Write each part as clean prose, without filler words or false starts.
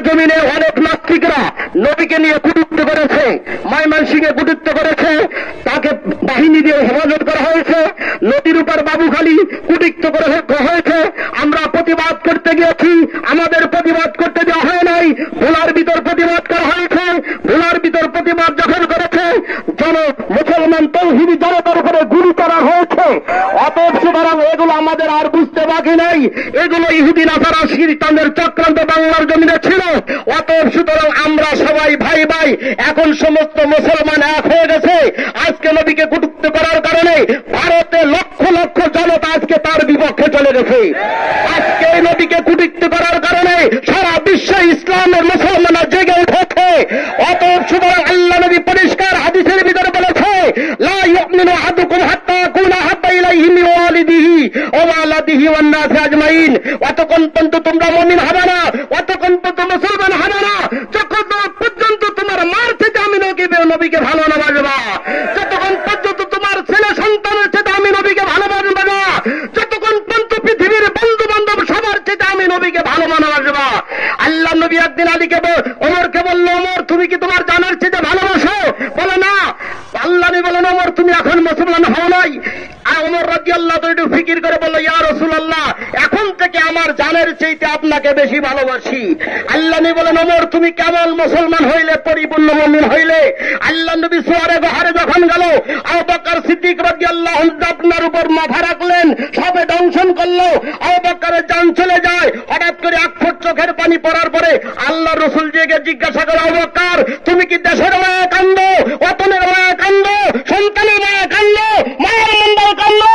জমিনে অনেক নাস্তিকরা নবীকে নিয়ে কটূক্তি করেছে, ময়মনসিংহে কটূক্তি করেছে, তাকে বাহিনী দিয়ে হেফাজত করা হয়েছে, নদীর উপর বাবুখালী কটূক্তি করা হয়েছে। আমরা প্রতিবাদ করতে গিয়েছি, আমাদের প্রতিবাদ করতে দেওয়া হয় নাই, ভোলার ভিতর প্রতিবাদ করা হয়েছে। ভোলার ভিতর প্রতিবাদ যখন করেছে মুসলমান তৌহিদি জনতার উপরে গুলি করা হয়েছে। অতএব সুতরাং এগুলো আমাদের আর বুঝতে বাকি নাই, এগুলো ইহুদি নাসারা শয়তানের চক্রান্ত বাংলার জমিনে ছিল। অতএব সুতরাং আমরা সবাই ভাই ভাই, এখন সমস্ত মুসলমান এক হয়ে গেছে। আজকে নবীকে কটূক্তি করার কারণে ভারতে লক্ষ লক্ষ জনতা আজকে তার বিপক্ষে চলে গেছে। আজকে নবীকে কটূক্তি করার কারণে সারা বিশ্বে ইসলামের মুসলমানরা জেগে উঠেছে। অতএব সুতরাং আল্লাহ নবী পরিষ্কার হাদিসের ভিতরে বলেছে, লা ইউমিনু আহাদুকুম হাত্তা আকুনা হাব্বা ইলাইহি মিন ওয়ালিদিহি ওয়া ওয়ালাদিহি ওয়ান নাসি আজমাইন। অতক্ষণ পর্যন্ত তোমরা মুমিন হবে না, অতক্ষণ পর্যন্ত মুসলমান হবে না যতক্ষণ পর্যন্ত তোমার মার থেকে আমি নবীকে ভালো না বাসবা, যতক্ষণ পর্যন্ত তোমার ছেলে সন্তানের চেয়ে আমি নবীকে ভালোবাসবা না, যতক্ষণ পর্যন্ত পৃথিবীর বন্ধু বান্ধব সবার চেয়ে আমি নবীকে ভালো বাসবা। আল্লাহ নবী একদিন আলীকে ওমরকে বলল, ওমর তুমি কি তোমার জানের চেয়ে ভালোবাসো? বলে না। আল্লাহ নবী বলেন, ওমর তুমি এখন মুসলমান হও নাই। আর ওমর রাদিয়াল্লাহু তাআলা একটু ফিকির করে বলল, ইয়া রাসূলুল্লাহ এখন থেকে আমার জানের চাইতে আপনাকে বেশি ভালোবাসি। আল্লাহ নবী বলেন, ওমর তুমি কেমন মুসলমান হইলে, পরিপূর্ণ মুমিন হইলে? আল্লাহ নবী সোয়ারে গহারে যখন গেল, আবু বকর সিদ্দিক রাদিয়াল্লাহু আনহু আপনার উপর মাথা রাখলেন, সবে দংশন করলো, আবু বকরের জান চলে যায়। হঠাৎ করে এক ফুট চোখের পানি পড়ার পরে আল্লাহ রাসূল জিজ্ঞাসা করে, আবু বকর তুমি কি দেশের মায়া কান্দো, ওতনের মায়া কান্দো, সন্তানের মায়া কান্দো, মায়ের মন্ডল কান্দো?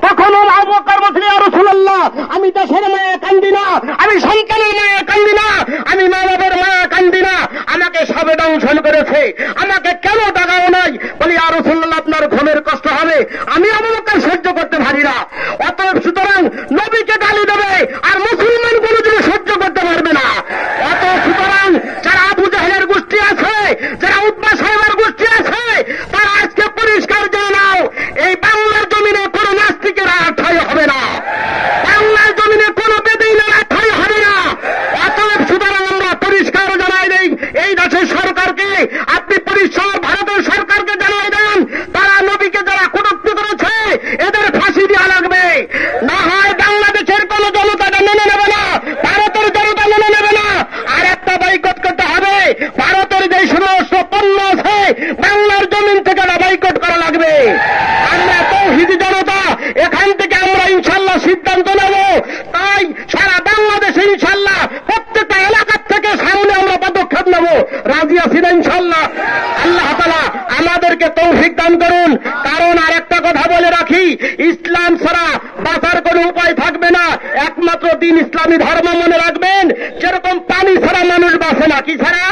তখন আবু বকর বললেন, ইয়া রাসূলুল্লাহ আমি দেশের মায়া কান্দি না, আমি সন্তানের মায়া কান্দি না, আমি মা বাবার মায়া কান্দি না। আমাকে সবে দংশন করেছে, আমাকে কেন দাগাও নাই? বলি, ইয়া রাসূলুল্লাহ আপনার ঘুমের কষ্ট হবে, আমি আবু বকর সহ্য করতে পারি না। অতএব সুতরাং নবীকে গালি দেবে আর মুসলমান কোনদিন সহ্য করতে পারবে না। অতএব সুতরাং যারা আবু জাহেলের গোষ্ঠী আছে, যারা উতবা সাহেবের গোষ্ঠী আছে, তারা আজকে পরিষ্কার জেনে নাও, এই বাংলার জমিনে কোন নাস্তিকের ঠাঁই হবে না, বাংলার জমিনে কোন বেদীনের ঠাঁই হবে না। অতএব সুতরাং আমরা পরিষ্কার জানাই দেই, এই দেশের সরকারকে আপনি পরিষ্কার ভারতের সরকারকে জানাই দেন, তারা নবীকে যারা কটূক্তি করেছে এদের ফাঁসি দেওয়া লাগবে। না হয় বাংলাদেশের কোন জনতা মেনে নেবে না, ভারতের জনতা মেনে নেবে না। আর একটা বয়কট করতে হবে, ভারতের যে সমস্ত পণ্য আছে বাংলার জমিন থেকে বয়কট করা লাগবে। আমরা তৌহিদি জনতা এখান থেকে আমরা ইনশাল্লাহ সিদ্ধান্ত নেব। তাই সারা বাংলাদেশে ইনশাল্লাহ প্রত্যেকটা এলাকার থেকে সামনে আমরা পদক্ষেপ নেব। রাজি আছি না ইনশাল্লাহ? আল্লাহ তাআলা আমাদেরকে তৌফিক দান করুন। কারণ আর একটা কথা বলে রাখি, ইসলাম ছাড়া বাঁচার কোনো উপায় থাকবে না, একমাত্র দিন ইসলামী ধর্ম মনে রাখবেন। যেরকম পানি ছাড়া মানুষ বাঁচে না, কি ছাড়া?